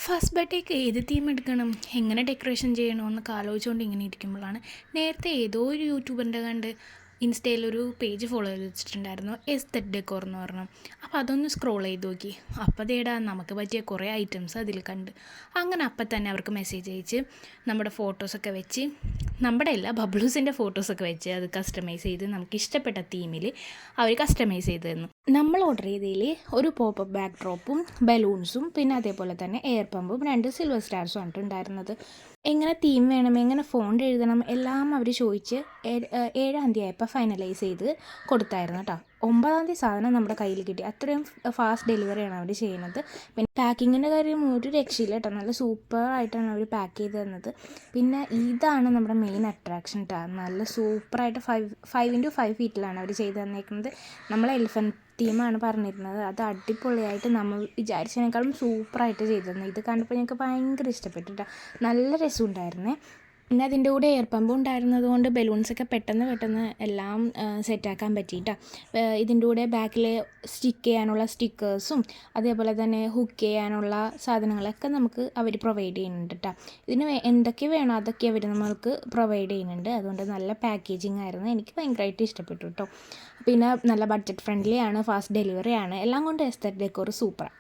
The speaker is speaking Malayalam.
ഫസ്റ്റ് ബർത്ത്ഡേക്ക് ഏത് തീം എടുക്കണം, എങ്ങനെ ഡെക്കറേഷൻ ചെയ്യണമെന്നൊക്കെ ആലോചിച്ചുകൊണ്ട് ഇങ്ങനെ ഇരിക്കുമ്പോഴാണ് നേരത്തെ ഏതോ ഒരു യൂട്യൂബറിൻ്റെ കണ്ട് ഇൻസ്റ്റയിലൊരു പേജ് ഫോളോ ചെയ്ത് വെച്ചിട്ടുണ്ടായിരുന്നു, എസ്തെറ്റ് ഡെക്കോർ എന്ന് പറഞ്ഞു. അപ്പോൾ അതൊന്ന് സ്ക്രോൾ ചെയ്ത് നോക്കി. അപ്പോൾ അതേടാ നമുക്ക് പറ്റിയ കുറേ ഐറ്റംസ് അതിൽ കണ്ട്. അങ്ങനെ അപ്പം തന്നെ അവർക്ക് മെസ്സേജ് അയച്ച് നമ്മുടെ ഫോട്ടോസൊക്കെ വെച്ച്, നമ്മുടെ എല്ലാ ബബ്ലൂസിൻ്റെ ഫോട്ടോസൊക്കെ വെച്ച് അത് കസ്റ്റമൈസ് ചെയ്ത് നമുക്ക് ഇഷ്ടപ്പെട്ട തീമിൽ അവർ കസ്റ്റമൈസ് ചെയ്ത് തന്നു. നമ്മൾ ഓർഡർ ചെയ്തതിൽ ഒരു പോപ്പപ്പ് ബാക്ക് ഡ്രോപ്പും ബലൂൺസും പിന്നെ അതേപോലെ തന്നെ എയർ പമ്പും 2 സിൽവർ സ്റ്റാർസും ആണ് ഉണ്ടായിരുന്നത്. എങ്ങനെ തീം വേണം, എങ്ങനെ ഫോണ്ട് എഴുതണം എല്ലാം അവർ ചോദിച്ച് 7-ാം തീയതി ആയപ്പോൾ ഫൈനലൈസ് ചെയ്ത് കൊടുത്തായിരുന്നു കേട്ടോ. 9-ാം തീയതി സാധനം നമ്മുടെ കയ്യിൽ കിട്ടി. അത്രയും ഫാസ്റ്റ് ഡെലിവറിയാണ് അവർ ചെയ്യുന്നത്. പിന്നെ പാക്കിങ്ങിൻ്റെ കാര്യം ഒരു രക്ഷയില്ല കേട്ടോ, നല്ല സൂപ്പറായിട്ടാണ് അവർ പാക്ക് ചെയ്ത് തന്നത്. പിന്നെ ഇതാണ് നമ്മുടെ മെയിൻ അട്രാക്ഷൻ കേട്ടോ, നല്ല സൂപ്പറായിട്ട് 5x5 ഫീറ്റിലാണ് അവർ ചെയ്ത് തന്നേക്കുന്നത്. നമ്മൾ എലിഫൻറ്റ് തീമാണ് പറഞ്ഞിരുന്നത്, അത് അടിപൊളിയായിട്ട് നമ്മൾ വിചാരിച്ചതിനേക്കാളും സൂപ്പറായിട്ട് ചെയ്തു തന്നെ. ഇത് കണ്ടപ്പോൾ ഞങ്ങൾക്ക് ഭയങ്കര ഇഷ്ടപ്പെട്ടു കേട്ടോ, നല്ല രസമുണ്ടായിരുന്നേ. പിന്നെ അതിൻ്റെ കൂടെ എയർ പമ്പും ഉണ്ടായിരുന്നത് കൊണ്ട് ബലൂൺസൊക്കെ പെട്ടെന്ന് എല്ലാം സെറ്റാക്കാൻ പറ്റിയിട്ടാണ്. ഇതിൻ്റെ കൂടെ ബാക്കിൽ സ്റ്റിക്ക് ചെയ്യാനുള്ള സ്റ്റിക്കേഴ്സും അതേപോലെ തന്നെ ഹുക്ക് ചെയ്യാനുള്ള സാധനങ്ങളൊക്കെ നമുക്ക് അവർ പ്രൊവൈഡ് ചെയ്യുന്നുണ്ട് കേട്ടോ. ഇതിന് എന്തൊക്കെ വേണോ അതൊക്കെ അവർ നമ്മൾക്ക് പ്രൊവൈഡ് ചെയ്യുന്നുണ്ട്. അതുകൊണ്ട് നല്ല പാക്കേജിങ് ആയിരുന്നു, എനിക്ക് ഭയങ്കരമായിട്ട് ഇഷ്ടപ്പെട്ടു കേട്ടോ. പിന്നെ നല്ല ബഡ്ജറ്റ് ഫ്രണ്ട്ലി ആണ്, ഫാസ്റ്റ് ഡെലിവറി ആണ്, എല്ലാം കൊണ്ട് എസ്തെറ്റ് ഡെക്കോർ സൂപ്പറാണ്.